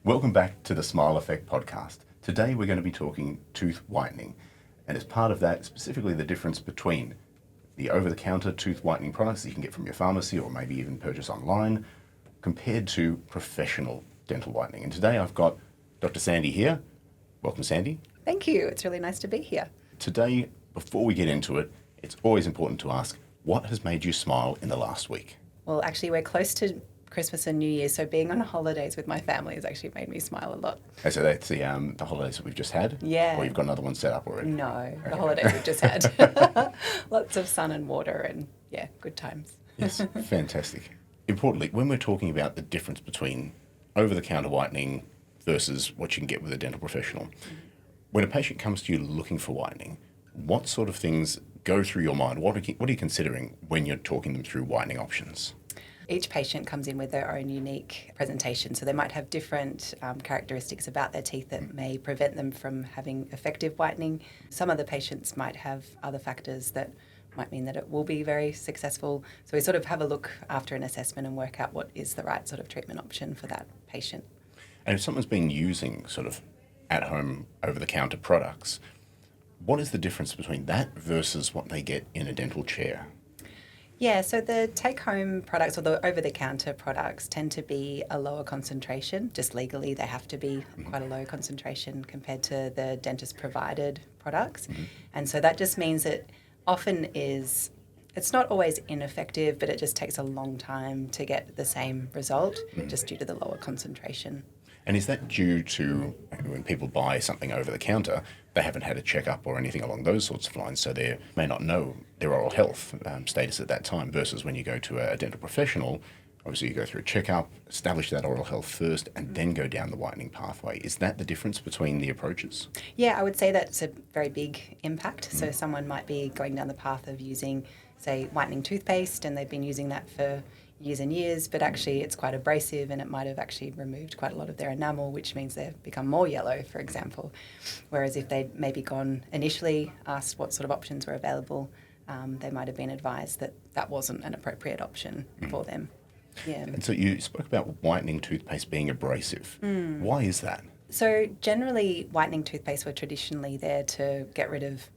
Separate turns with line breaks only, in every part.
Welcome back to the Smile Effect podcast. Today we're going to be talking tooth whitening, and as part of that, specifically the difference between the over-the-counter tooth whitening products that you can get from your pharmacy or maybe even purchase online, compared to professional dental whitening. And today I've got Dr. Sandie here. Welcome, Sandie.
Thank you. It's really nice to be here.
Today, before we get into it, it's always important to ask, what has made you smile in the last week?
Well, actually, we're close to Christmas and New Year, so being on holidays with my family has actually made me smile a lot.
Okay, so that's the holidays that we've just had?
Yeah.
Or you've got another one set up already?
No, the holidays we've just had. Lots of sun and water and, yeah, good times.
Yes, fantastic. Importantly, when we're talking about the difference between over-the-counter whitening versus what you can get with a dental professional, when a patient comes to you looking for whitening, what sort of things go through your mind? What are you considering when you're talking them through whitening options?
Each patient comes in with their own unique presentation, so they might have different characteristics about their teeth that may prevent them from having effective whitening. Some of the patients might have other factors that might mean that it will be very successful. So we sort of have a look after an assessment and work out what is the right sort of treatment option for that patient.
And if someone's been using sort of at-home over-the-counter products, what is the difference between that versus what they get in a dental chair?
Yeah, so the take-home products or the over-the-counter products tend to be a lower concentration. Just legally, they have to be quite a low concentration compared to the dentist-provided products. And so that just means that often it's not always ineffective, but it just takes a long time to get the same result just due to the lower concentration.
And is that due to when people buy something over the counter, they haven't had a checkup or anything along those sorts of lines, so they may not know their oral health status at that time, versus when you go to a dental professional, obviously you go through a checkup, establish that oral health first, and then go down the whitening pathway. Is that the difference between the approaches?
Yeah, I would say that's a very big impact. So someone might be going down the path of using, say, whitening toothpaste, and they've been using that for years and years, but actually it's quite abrasive and it might have actually removed quite a lot of their enamel, which means they've become more yellow, for example. Whereas if they'd maybe gone initially, asked what sort of options were available, they might have been advised that that wasn't an appropriate option for them. Yeah.
And so you spoke about whitening toothpaste being abrasive. Why is that?
So generally, whitening toothpaste were traditionally there to get rid of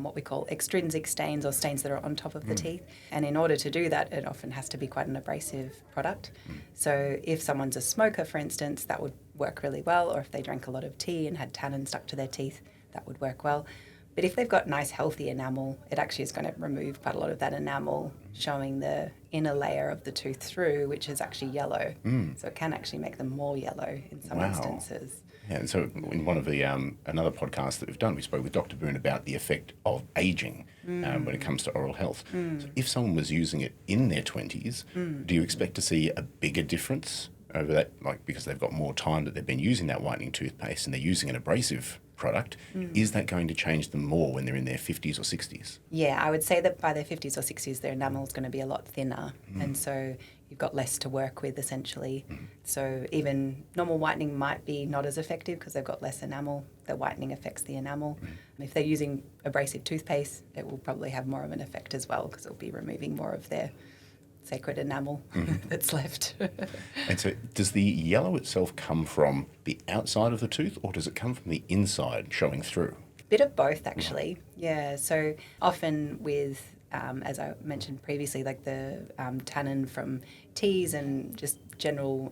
what we call extrinsic stains or stains that are on top of the teeth. And in order to do that, it often has to be quite an abrasive product. So if someone's a smoker, for instance, that would work really well, or if they drank a lot of tea and had tannin stuck to their teeth, that would work well. But if they've got nice, healthy enamel, it actually is going to remove quite a lot of that enamel, showing the inner layer of the tooth through, which is actually yellow. So it can actually make them more yellow in some instances.
Yeah, and so in one of the another podcast that we've done, we spoke with Dr. Boone about the effect of aging when it comes to oral health. So if someone was using it in their 20s, do you expect to see a bigger difference over that, like because they've got more time that they've been using that whitening toothpaste and they're using an abrasive product? Is that going to change them more when they're in their 50s or 60s?
Yeah, I would say that by their 50s or 60s, their enamel is going to be a lot thinner. And so you've got less to work with, essentially. So even normal whitening might be not as effective because they've got less enamel. The whitening affects the enamel. If they're using abrasive toothpaste, it will probably have more of an effect as well because it'll be removing more of their sacred enamel that's left.
And so does the yellow itself come from the outside of the tooth, or does it come from the inside showing through?
Bit of both, actually. Yeah, so often with, as I mentioned previously, like the tannin from teas and just general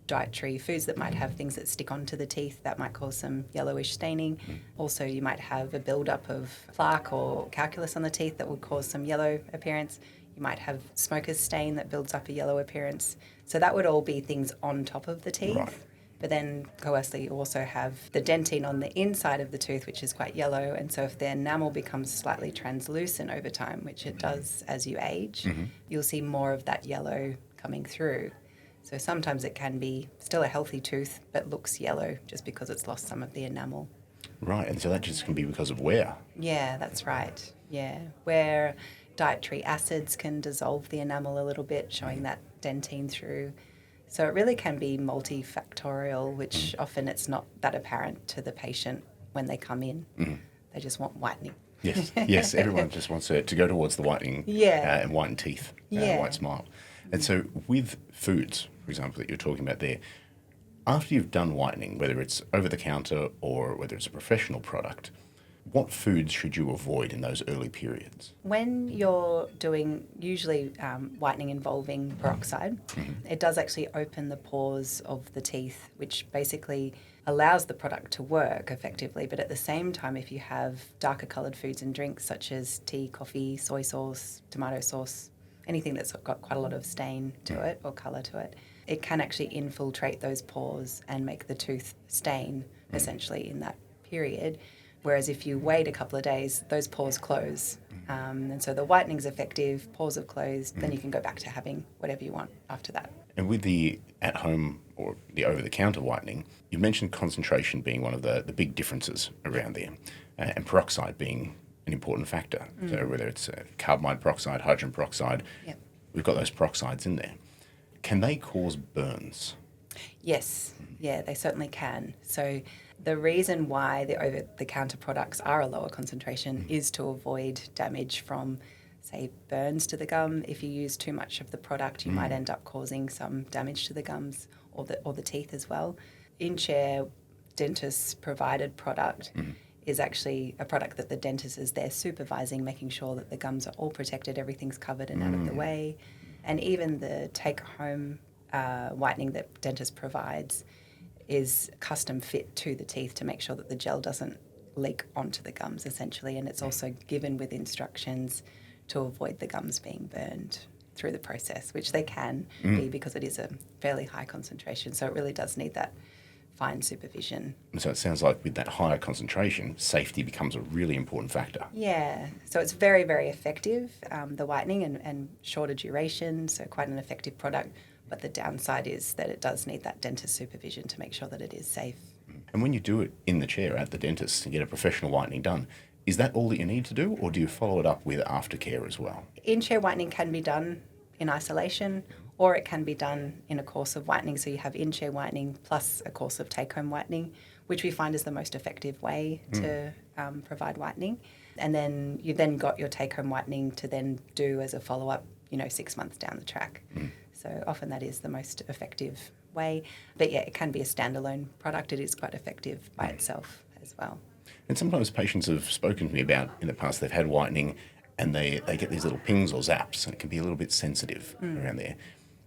dietary foods that might have things that stick onto the teeth, that might cause some yellowish staining. Also, you might have a buildup of plaque or calculus on the teeth that would cause some yellow appearance. You might have smoker's stain that builds up a yellow appearance. So that would all be things on top of the teeth.
Right.
But then conversely, you also have the dentine on the inside of the tooth, which is quite yellow. And so if the enamel becomes slightly translucent over time, which it does as you age, you'll see more of that yellow coming through. So sometimes it can be still a healthy tooth, but looks yellow just because it's lost some of the enamel.
Right, and so that just can be because of wear.
Yeah, that's right. Yeah, where dietary acids can dissolve the enamel a little bit, showing that dentine through. So it really can be multifactorial, which often it's not that apparent to the patient when they come in. They just want whitening.
Yes, yes, everyone just wants to go towards the whitening and whiten teeth, white smile. And so with foods, for example, that you're talking about there, After you've done whitening, whether it's over the counter or whether it's a professional product, what foods should you avoid in those early periods?
When you're doing usually whitening involving peroxide, it does actually open the pores of the teeth, which basically allows the product to work effectively. But at the same time, if you have darker coloured foods and drinks such as tea, coffee, soy sauce, tomato sauce, anything that's got quite a lot of stain to it or colour to it, it can actually infiltrate those pores and make the tooth stain essentially in that period. Whereas if you wait a couple of days, those pores close. And so the whitening's effective, pores have closed, then you can go back to having whatever you want after that.
And with the at-home or the over-the-counter whitening, you mentioned concentration being one of the big differences around there, and peroxide being an important factor. So whether it's carbamide peroxide, hydrogen peroxide,
Yep.
we've got those peroxides in there. Can they cause burns?
Yes, yeah, they certainly can. So the reason why the over-the-counter products are a lower concentration is to avoid damage from, say, burns to the gum. If you use too much of the product, you might end up causing some damage to the gums or the teeth as well. In-chair dentist provided product is actually a product that the dentist is there supervising, making sure that the gums are all protected, everything's covered and out of the way. And even the take-home whitening that dentist provides is custom fit to the teeth to make sure that the gel doesn't leak onto the gums essentially, and it's also given with instructions to avoid the gums being burned through the process, which they can be because it is a fairly high concentration, so it really does need that fine supervision.
And so it sounds like with that higher concentration, safety becomes a really important factor.
Yeah, so it's very, very effective, the whitening, and shorter duration, so quite an effective product. But the downside is that it does need that dentist supervision to make sure that it is safe.
And when you do it in the chair at the dentist and get a professional whitening done, is that all that you need to do, or do you follow it up with aftercare as well?
In-chair whitening can be done in isolation, or it can be done in a course of whitening. So you have in-chair whitening plus a course of take-home whitening, which we find is the most effective way to provide whitening. And then you then got your take-home whitening to then do as a follow-up, 6 months down the track. So often that is the most effective way. But yeah, it can be a standalone product. It is quite effective by itself as well.
And sometimes patients have spoken to me about in the past they've had whitening and they get these little pings or zaps, and it can be a little bit sensitive around there.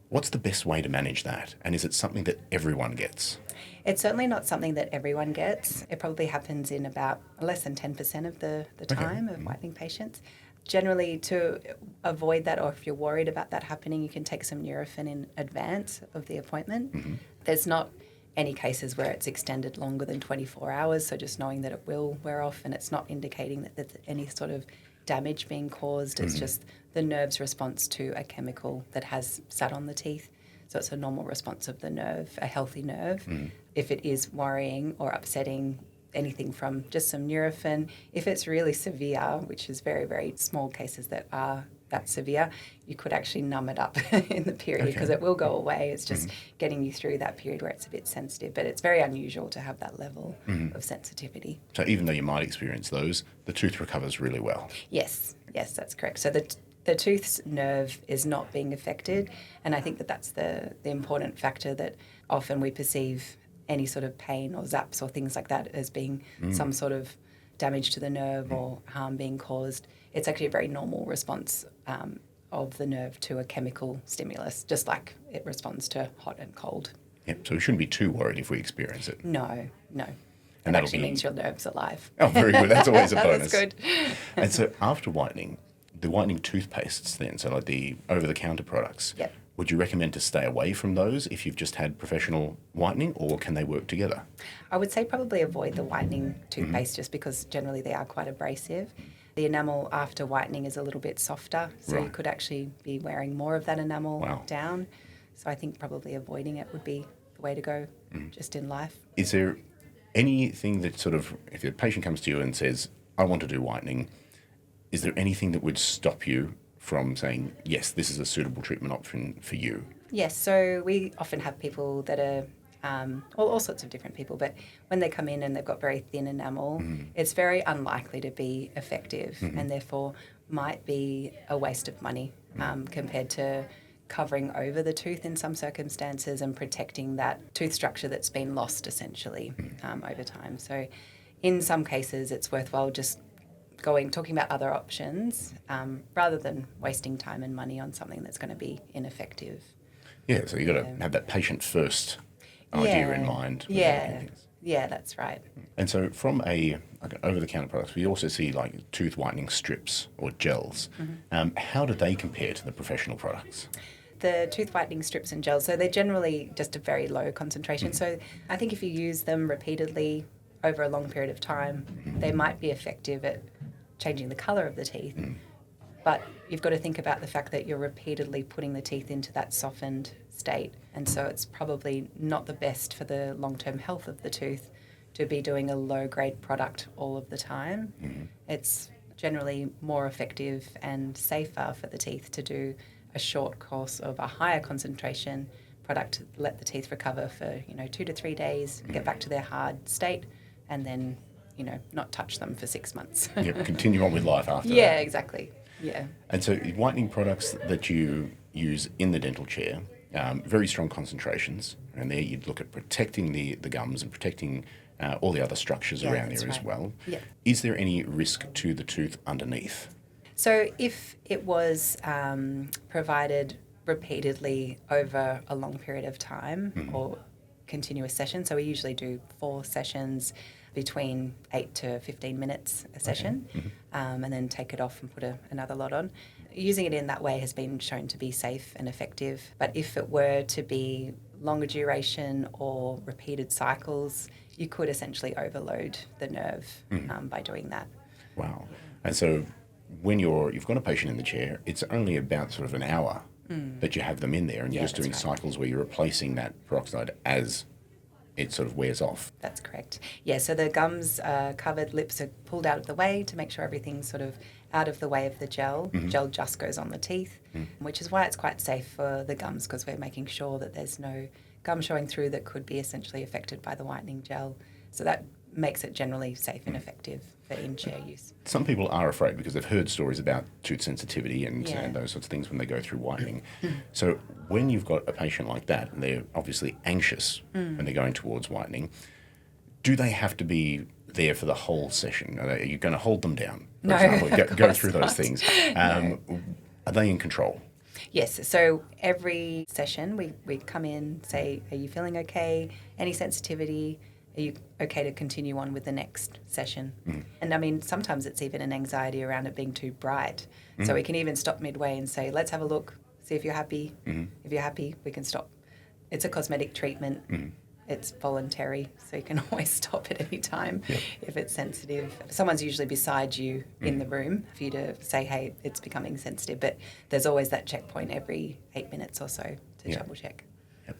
What's the best way to manage that? And is it something that everyone gets?
It's certainly not something that everyone gets. It probably happens in about less than 10% of the time of whitening patients. Generally, to avoid that, or if you're worried about that happening, you can take some Nurofen in advance of the appointment. There's not any cases where it's extended longer than 24 hours, so just knowing that it will wear off and it's not indicating that there's any sort of damage being caused. It's just the nerve's response to a chemical that has sat on the teeth. So it's a normal response of the nerve, a healthy nerve. If it is worrying or upsetting, anything from just some Nurofen. If it's really severe, which is very, very small cases that are that severe, you could actually numb it up in the period because it will go away. It's just getting you through that period where it's a bit sensitive. But it's very unusual to have that level of sensitivity.
So even though you might experience those, the tooth recovers really well.
Yes, that's correct. So the tooth's nerve is not being affected, and I think that that's the important factor, that often we perceive any sort of pain or zaps or things like that as being some sort of damage to the nerve or harm being caused. It's actually a very normal response of the nerve to a chemical stimulus, just like it responds to hot and cold.
Yep, so we shouldn't be too worried if we experience it.
No.
And
It actually means your nerve's alive.
Oh, very good. That's always a bonus.
That's good.
And so after whitening, the whitening toothpastes then, so like the over-the-counter products,
Yep.
would you recommend to stay away from those if you've just had professional whitening, or can they work together?
I would say probably avoid the whitening toothpaste just because generally they are quite abrasive. The enamel after whitening is a little bit softer, so you could actually be wearing more of that enamel down. So I think probably avoiding it would be the way to go just in life.
Is there anything that sort of, if a patient comes to you and says, I want to do whitening, is there anything that would stop you from saying, yes, this is a suitable treatment option for you?
Yes, so we often have people that are, all sorts of different people, but when they come in and they've got very thin enamel, it's very unlikely to be effective and therefore might be a waste of money compared to covering over the tooth in some circumstances and protecting that tooth structure that's been lost essentially over time. So in some cases it's worthwhile just talking about other options rather than wasting time and money on something that's going to be ineffective.
Yeah, so you've got to have that patient first idea in mind.
Yeah, that's right.
And so from over-the-counter products, we also see like tooth whitening strips or gels. How do they compare to the professional products?
The tooth whitening strips and gels, so they're generally just a very low concentration. So I think if you use them repeatedly over a long period of time, they might be effective at changing the colour of the teeth. But you've got to think about the fact that you're repeatedly putting the teeth into that softened state. And so it's probably not the best for the long-term health of the tooth to be doing a low-grade product all of the time. It's generally more effective and safer for the teeth to do a short course of a higher concentration product, let the teeth recover for 2 to 3 days, get back to their hard state, and then not touch them for 6 months.
Continue on with life after that.
Yeah, exactly. Yeah.
And so whitening products that you use in the dental chair, very strong concentrations, and there you'd look at protecting the gums and protecting all the other structures around there as well.
Yeah.
Is there any risk to the tooth underneath?
So if it was provided repeatedly over a long period of time or continuous session, so we usually do 4 sessions between 8 to 15 minutes a session, and then take it off and put another lot on. Using it in that way has been shown to be safe and effective, but if it were to be longer duration or repeated cycles, you could essentially overload the nerve by doing that.
Wow. And so when you've got a patient in the chair, it's only about sort of an hour that you have them in there, and you're just doing cycles where you're replacing that peroxide as it sort of wears off.
That's correct. Yeah, so the gums are covered, lips are pulled out of the way to make sure everything's sort of out of the way of the gel. Gel just goes on the teeth, which is why it's quite safe for the gums, because we're making sure that there's no gum showing through that could be essentially affected by the whitening gel. So that makes it generally safe and effective for in-chair use.
Some people are afraid because they've heard stories about tooth sensitivity and those sorts of things when they go through whitening. So when you've got a patient like that, and they're obviously anxious when they're going towards whitening, do they have to be there for the whole session? Are you going to hold them down, for example, go through those things? Are they in control?
Yes, so every session we come in, say, are you feeling okay? Any sensitivity? Are you okay to continue on with the next session? And I mean, sometimes it's even an anxiety around it being too bright. So we can even stop midway and say, let's have a look, see if you're happy. If you're happy, we can stop. It's a cosmetic treatment. It's voluntary, so you can always stop at any time if it's sensitive. Someone's usually beside you in the room for you to say, hey, it's becoming sensitive. But there's always that checkpoint every 8 minutes or so to double check.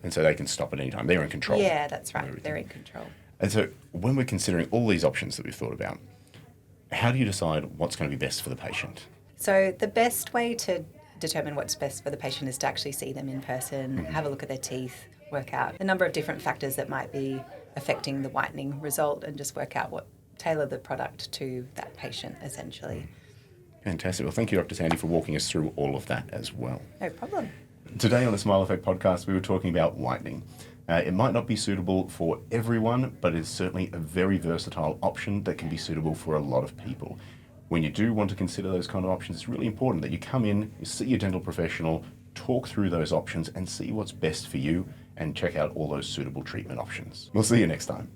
And so they can stop at any time. They're in control.
Yeah, that's right. They're in control.
And so when we're considering all these options that we've thought about, how do you decide what's going to be best for the patient?
So the best way to determine what's best for the patient is to actually see them in person, have a look at their teeth, work out a number of different factors that might be affecting the whitening result, and just work out tailor the product to that patient essentially.
Fantastic. Well, thank you, Dr. Sandie, for walking us through all of that as well.
No problem.
Today on the Smile Effect podcast, we were talking about whitening. It might not be suitable for everyone, but it's certainly a very versatile option that can be suitable for a lot of people. When you do want to consider those kind of options, it's really important that you come in, you see your dental professional, talk through those options and see what's best for you, and check out all those suitable treatment options. We'll see you next time.